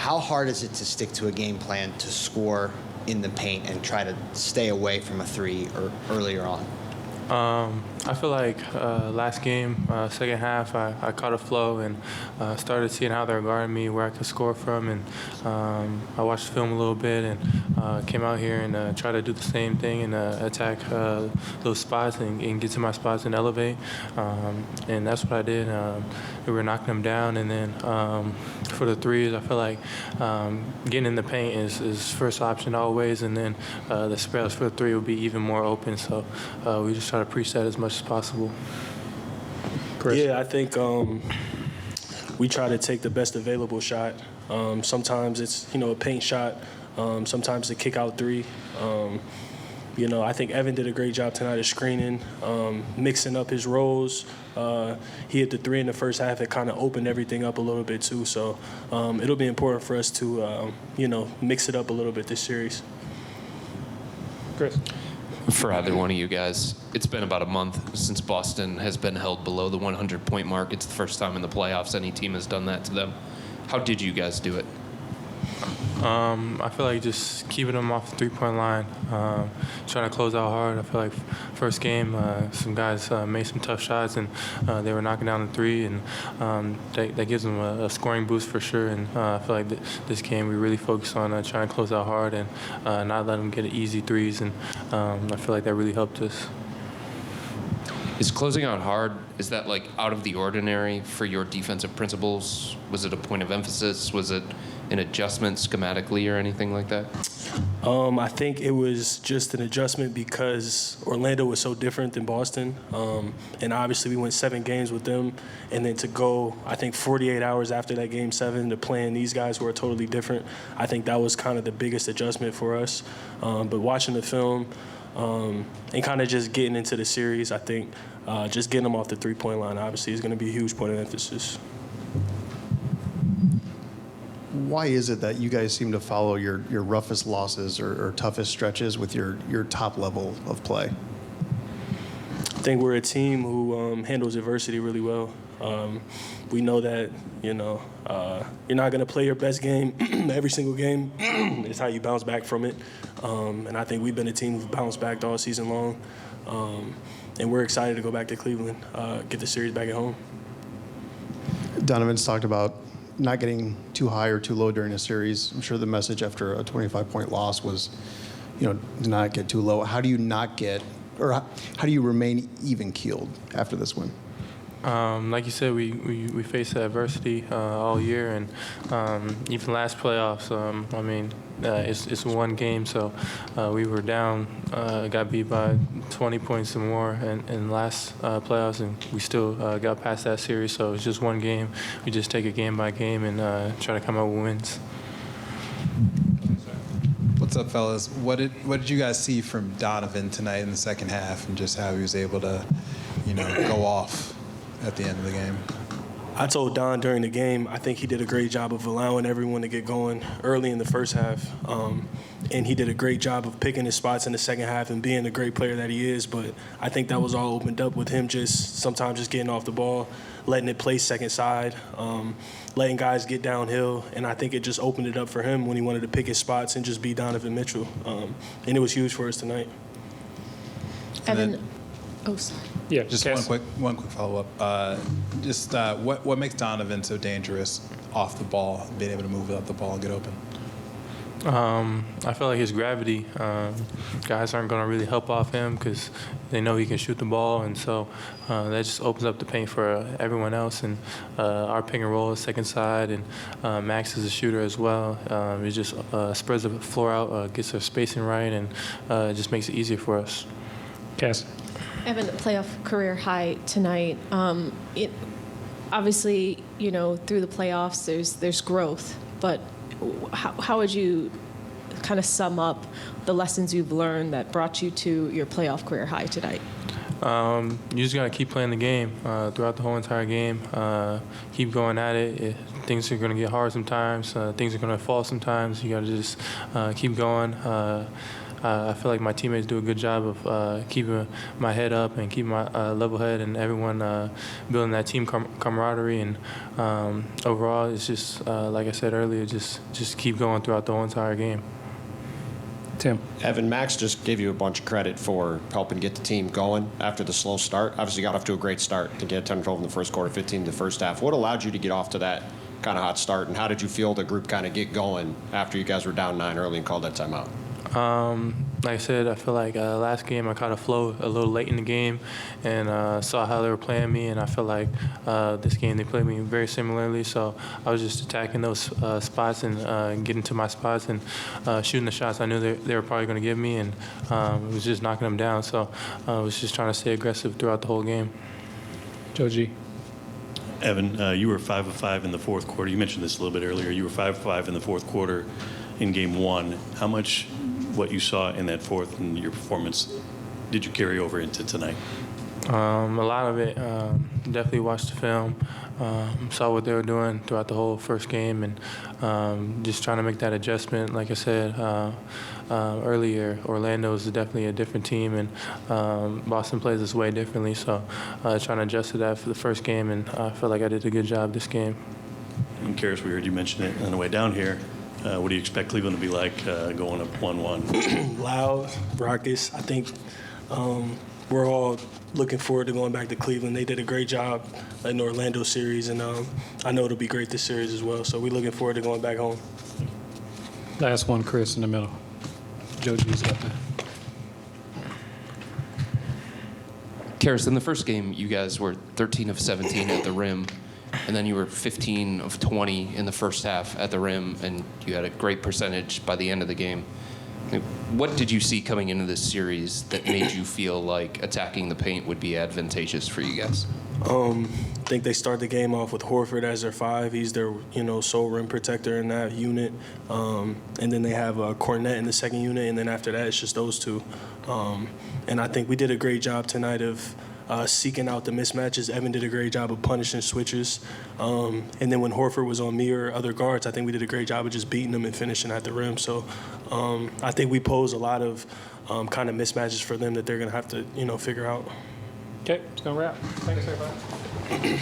how hard is it to stick to a game plan to score in the paint and try to stay away from a three or earlier on? I feel like last game, second half, I caught a flow and started seeing how they're guarding me, where I could score from, and I watched the film a little bit and came out here and tried to do the same thing and attack those spots and get to my spots and elevate. And that's what I did. We were knocking them down, and then for the threes, I feel like getting in the paint is first option always, and then the space for the three will be even more open. So we just try to preach that as much as possible. Chris? Yeah, I think we try to take the best available shot. Sometimes it's, a paint shot. Sometimes a kick out three. I think Evan did a great job tonight of screening, mixing up his roles. He hit the three in the first half. It kind of opened everything up a little bit too. So it'll be important for us to, mix it up a little bit this series. Chris? For either one of you guys, it's been about a month since Boston has been held below the 100-point mark. It's the first time in the playoffs any team has done that to them. How did you guys do it? I feel like just keeping them off the three-point line, trying to close out hard. I feel like first game, some guys made some tough shots, and they were knocking down the three, and that gives them a scoring boost for sure. And I feel like this game we really focused on trying to close out hard and not let them get easy threes, and I feel like that really helped us. Is closing out hard, is that like out of the ordinary for your defensive principles? Was it a point of emphasis? Was it an adjustment schematically or anything like that? I think it was just an adjustment because Orlando was so different than Boston. And obviously we went 7 games with them. And then to go, I think, 48 hours after that game 7 to playing these guys who are totally different, I think that was kind of the biggest adjustment for us. But watching the film and kind of just getting into the series, I think just getting them off the three-point line obviously is going to be a huge point of emphasis. Why is it that you guys seem to follow your roughest losses or toughest stretches with your top level of play? I think we're a team who handles adversity really well. We know that, you're not going to play your best game every single game. It's how you bounce back from it. And I think we've been a team who've bounced back all season long. And we're excited to go back to Cleveland, get the series back at home. Donovan's talked about not getting too high or too low during a series. I'm sure the message after a 25-point loss was, do not get too low. How do you not get, or how do you remain even-keeled after this win? Like you said, we faced adversity all year, and even last playoffs. It's one game, so we were down, got beat by 20 points or more in last playoffs, and we still got past that series. So it's just one game. We just take it game by game and try to come out with wins. What's up, fellas? What did you guys see from Donovan tonight in the second half, and just how he was able to, go off at the end of the game? I told Don during the game, I think he did a great job of allowing everyone to get going early in the first half. And he did a great job of picking his spots in the second half and being the great player that he is. But I think that was all opened up with him sometimes just getting off the ball, letting it play second side, letting guys get downhill. And I think it just opened it up for him when he wanted to pick his spots and just be Donovan Mitchell. And it was huge for us tonight. Evan, sorry. Yeah, just one quick follow-up. What makes Donovan so dangerous off the ball, being able to move up the ball and get open? I feel like his gravity, guys aren't going to really help off him because they know he can shoot the ball, and so that just opens up the paint for everyone else. And our pick and roll is second side, and Max is a shooter as well. It just spreads the floor out, gets our spacing right, and it just makes it easier for us. Cass? Evan, playoff career high tonight. Obviously, through the playoffs, there's growth, but how would you kind of sum up the lessons you've learned that brought you to your playoff career high tonight? You just got to keep playing the game throughout the whole entire game. Keep going at it. Things are going to get hard sometimes. Things are going to fall sometimes. You got to just keep going. I feel like my teammates do a good job of keeping my head up and keeping my level head, and everyone building that team camaraderie. And overall, it's just like I said earlier, just keep going throughout the whole entire game. Tim. Evan, Max just gave you a bunch of credit for helping get the team going after the slow start. Obviously, you got off to a great start to get 10-12 in the first quarter, 15 in the first half. What allowed you to get off to that kind of hot start, and how did you feel the group kind of get going after you guys were down 9 early and called that timeout? Like I said, I feel like last game I caught a flow a little late in the game and saw how they were playing me, and I feel like this game they played me very similarly. So I was just attacking those spots and getting to my spots and shooting the shots I knew they were probably going to give me, and it was just knocking them down. So I was just trying to stay aggressive throughout the whole game. Joe G. Evan, you were 5 of 5 in the fourth quarter. You mentioned this a little bit earlier. You were 5 of 5 in the fourth quarter in game 1. How much what you saw in that fourth and your performance did you carry over into tonight? A lot of it. Definitely watched the film, saw what they were doing throughout the whole first game, and just trying to make that adjustment. Like I said earlier, Orlando is definitely a different team, and Boston plays this way differently. So trying to adjust to that for the first game, and I feel like I did a good job this game. And Caris, we heard you mention it on the way down here. What do you expect Cleveland to be like going up 1-1? Loud, raucous. I think we're all looking forward to going back to Cleveland. They did a great job in the Orlando series, and I know it'll be great this series as well. So we're looking forward to going back home. Last one, Chris, in the middle. Joe G's got that. Caris, in the first game, you guys were 13 of 17 at the rim, and then you were 15 of 20 in the first half at the rim, and you had a great percentage by the end of the game. What did you see coming into this series that made you feel like attacking the paint would be advantageous for you guys? I think they start the game off with Horford as their 5. He's their, sole rim protector in that unit. And then they have Cornette in the second unit, and then after that, it's just those two. And I think we did a great job tonight of seeking out the mismatches. Evan did a great job of punishing switches. And then when Horford was on me or other guards, I think we did a great job of just beating them and finishing at the rim. So I think we pose a lot of kind of mismatches for them that they're going to have to, figure out. Okay, it's going to wrap. Thanks, everybody.